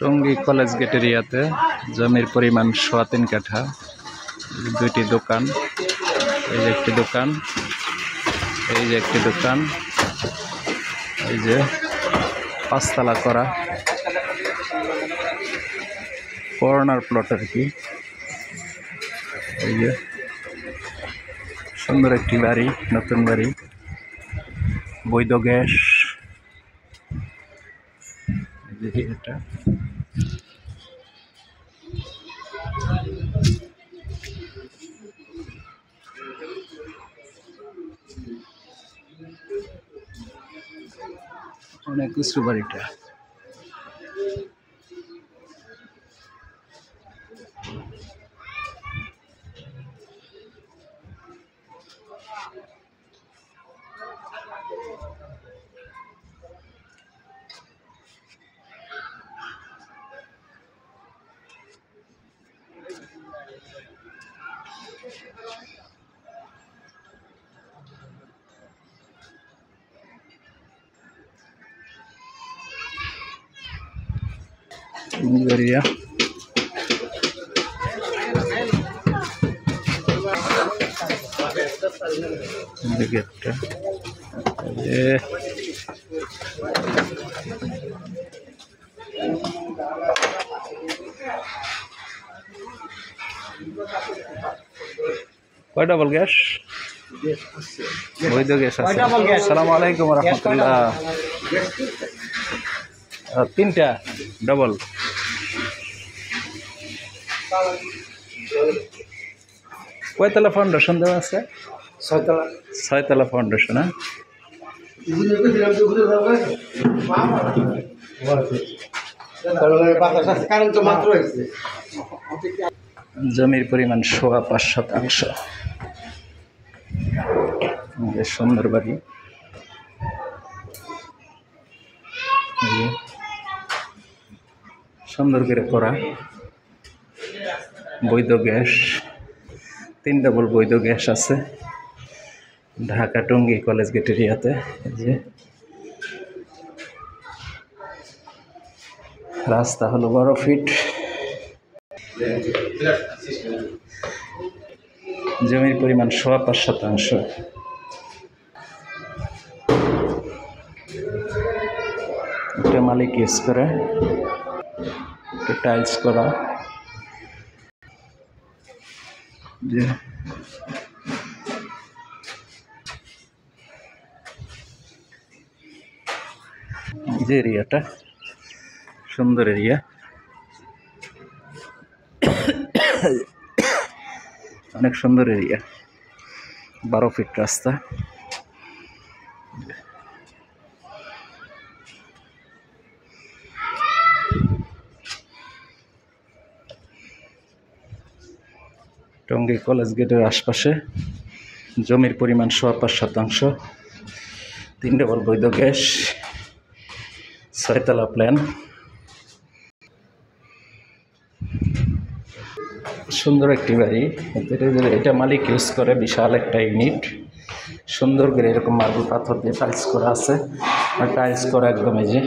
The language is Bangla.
টঙ্গী কলেজ গেট এরিয়াতে জমির পরিমাণ 3.25 কাঠা, দুইটি দোকান, এই যে একটি দোকান, এই যে একটি দোকান, এই যে 5 তলা করা কর্নার প্লট আর কি। এই যে সুন্দর একটি বাড়ি, নতুন বাড়ি, বৈধ গ্যাস, এটা অনেক উঁচু বাড়িটা। এরিয়া গেটটা কয় ডাবল গ্যাস? বৈধ গ্যাস আছে। আসসালামু আলাইকুম রহমতুল্লাহ। 3টা ডাবল। কয়তলা ফাউন্ডেশন দেওয়া আছে? 6 তলা ফাউন্ডেশন। জমির পরিমাণ 5.25 সুন্দর বাড়ি, সুন্দর করে করা, বৈধ গ্যাস, 3 ডাবল বৈধ গ্যাস আছে ঢাকা টঙ্গী কলেজ গেট এরিয়াতে। যে রাস্তা হলো 12 ফিট, জমির পরিমাণ 5.25। একটা মালিক ইউজ করে, একটা টাইলস করা, যে এরিয়াটা সুন্দর এরিয়া, অনেক সুন্দর এরিয়া, 12 ফিট রাস্তা। টঙ্গী কলেজ গেটের আশপাশে জমির পরিমাণ 5.25, 3 ডাবল বৈধ গ্যাস, 6 তলা প্ল্যান, সুন্দর একটি বাড়ি। এটা মালিক ইউজ করে, বিশাল একটা ইউনিট, সুন্দর করে এরকম মার্বেল পাথর দিয়ে টাইলস করা আছে, আর টাইলস করা একদম এই যে